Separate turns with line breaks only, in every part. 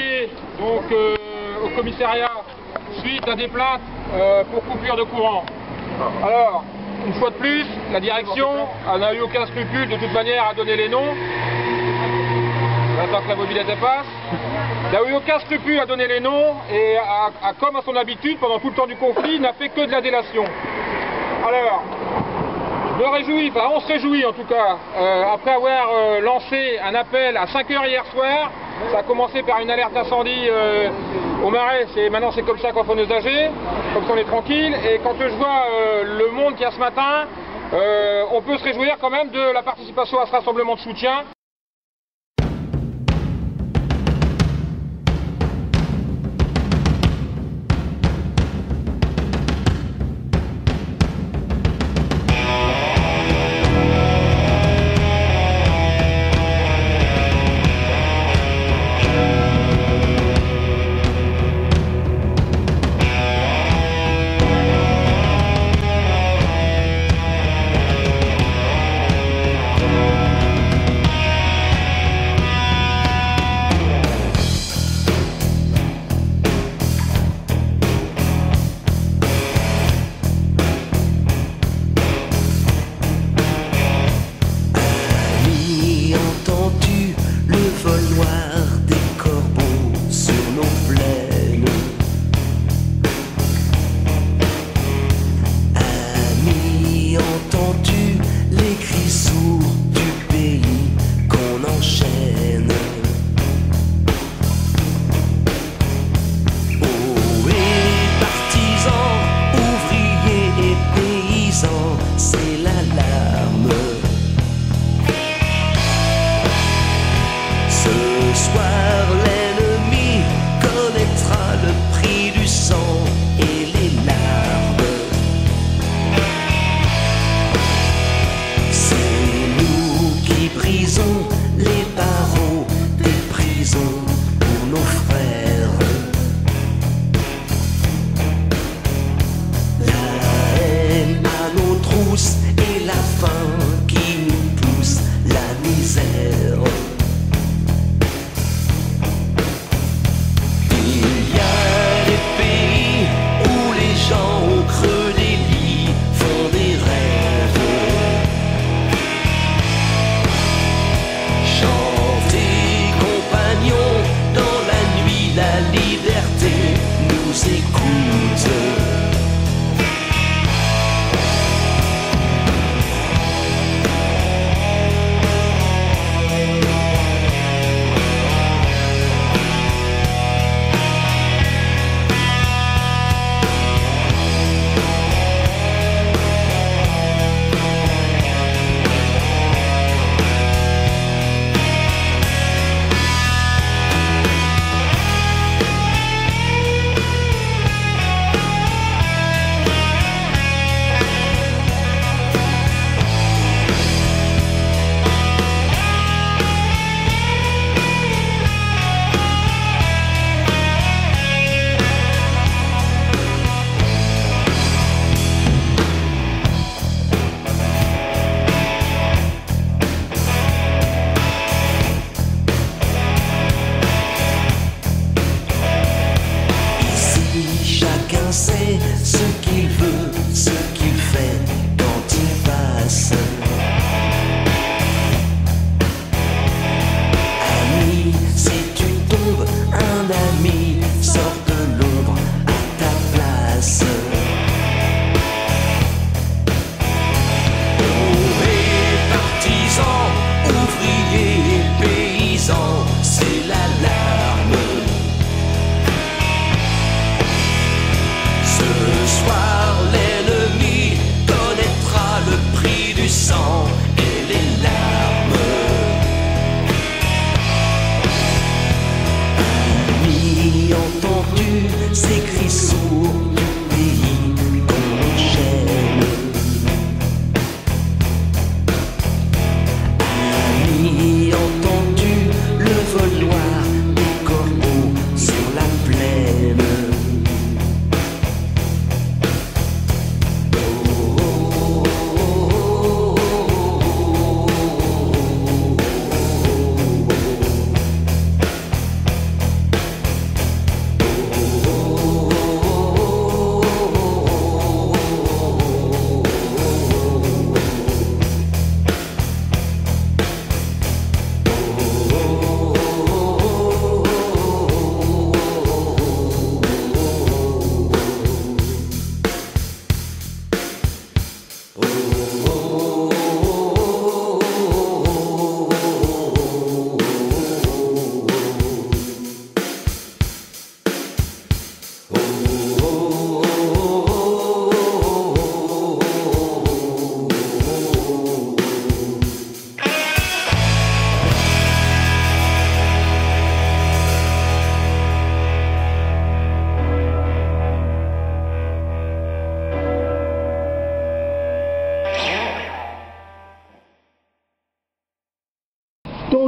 convoqué donc, au commissariat suite à des plaintes pour coupure de courant. Alors, une fois de plus, la direction n'a eu aucun scrupule de toute manière à donner les noms. J'attends que la mobilité passe. Il n'a eu aucun scrupule à donner les noms et comme à son habitude, pendant tout le temps du conflit, il n'a fait que de la délation. Alors, je me réjouis, enfin on se réjouit en tout cas, après avoir lancé un appel à 5 h hier soir. Ça a commencé par une alerte d'incendie au Marais, maintenant c'est comme ça qu'on fait nos âgés, comme ça on est tranquille. Et quand je vois le monde qu'il y a ce matin, on peut se réjouir quand même de la participation à ce rassemblement de soutien.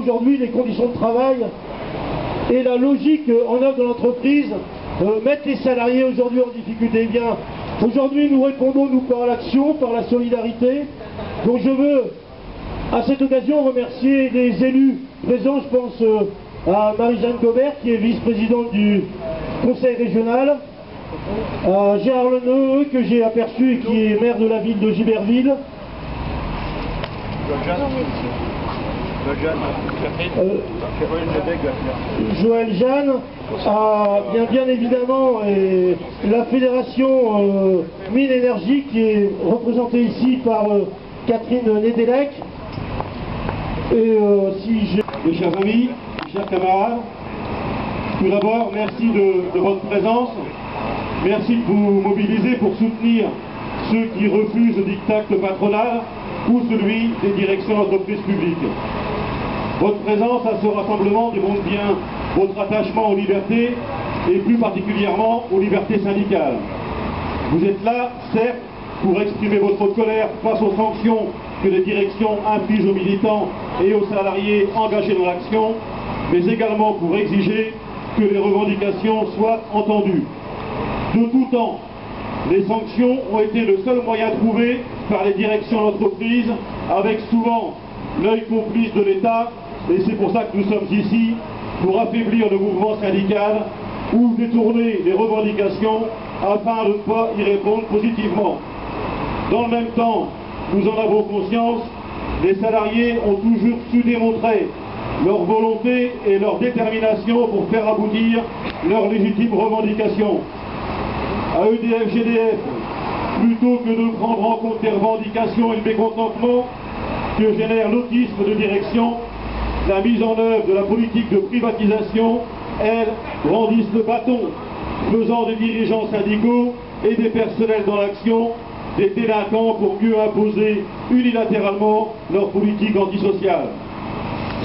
aujourd'hui les conditions de travail et la logique en œuvre de l'entreprise mettent les salariés aujourd'hui en difficulté. Eh bien, aujourd'hui nous répondons nous par l'action, par la solidarité. Donc je veux à cette occasion remercier les élus présents. Je pense à Marie-Jeanne Gobert qui est vice-présidente du conseil régional, à Gérard Leneux que j'ai aperçu et qui est maire de la ville de Giberville, Joël Jeanne, bien évidemment la fédération Mine Énergie qui est représentée ici par Catherine Nedelec. Et mes chers amis, mes chers camarades, tout d'abord merci de votre présence, merci de vous mobiliser pour soutenir ceux qui refusent le diktat patronal ou celui des directions d'entreprises publiques. Votre présence à ce rassemblement démontre bien votre attachement aux libertés et plus particulièrement aux libertés syndicales. Vous êtes là, certes, pour exprimer votre colère face aux sanctions que les directions infligent aux militants et aux salariés engagés dans l'action, mais également pour exiger que les revendications soient entendues. De tout temps, les sanctions ont été le seul moyen trouvé par les directions d'entreprise, avec souvent l'œil complice de l'État, et c'est pour ça que nous sommes ici, pour affaiblir le mouvement syndical ou détourner les revendications afin de ne pas y répondre positivement. Dans le même temps, nous en avons conscience, les salariés ont toujours su démontrer leur volonté et leur détermination pour faire aboutir leurs légitimes revendications. À EDF-GDF, plutôt que de prendre en compte les revendications et le mécontentement que génère l'autisme de direction, la mise en œuvre de la politique de privatisation, elles brandissent le bâton, faisant des dirigeants syndicaux et des personnels dans l'action des délinquants pour mieux imposer unilatéralement leur politique antisociale.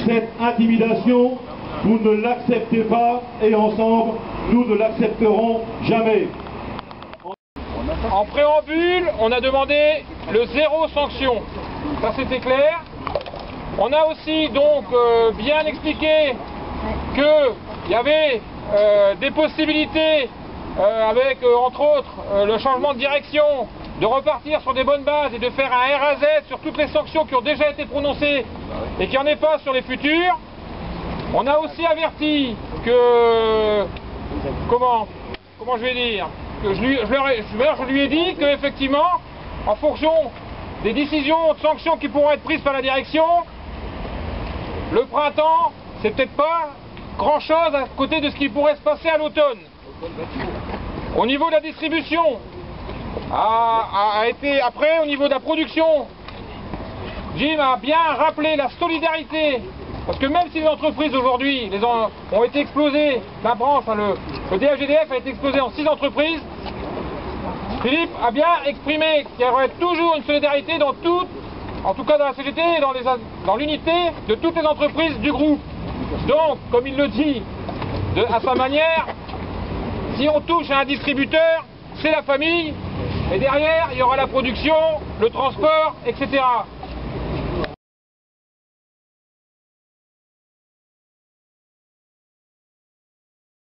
Cette intimidation, vous ne l'acceptez pas et ensemble, nous ne l'accepterons jamais.
En préambule, on a demandé le zéro sanction. Ça c'était clair. On a aussi donc bien expliqué qu'il y avait des possibilités avec entre autres le changement de direction, de repartir sur des bonnes bases et de faire un RAZ sur toutes les sanctions qui ont déjà été prononcées et qu'il n'y en ait pas sur les futures. On a aussi averti que, comment je vais dire, que je lui ai dit qu'effectivement, en fonction des décisions de sanctions qui pourront être prises par la direction, le printemps, c'est peut-être pas grand-chose à côté de ce qui pourrait se passer à l'automne. Au niveau de la distribution, après, au niveau de la production, Jim a bien rappelé la solidarité, parce que même si les entreprises aujourd'hui ont été explosées, la branche, le DFGDF a été explosé en 6 entreprises, Philippe a bien exprimé qu'il y aurait toujours une solidarité dans toutes, en tout cas dans la CGT et dans l'unité de toutes les entreprises du groupe. Donc, comme il le dit à sa manière, si on touche à un distributeur, c'est la famille, et derrière, il y aura la production, le transport, etc.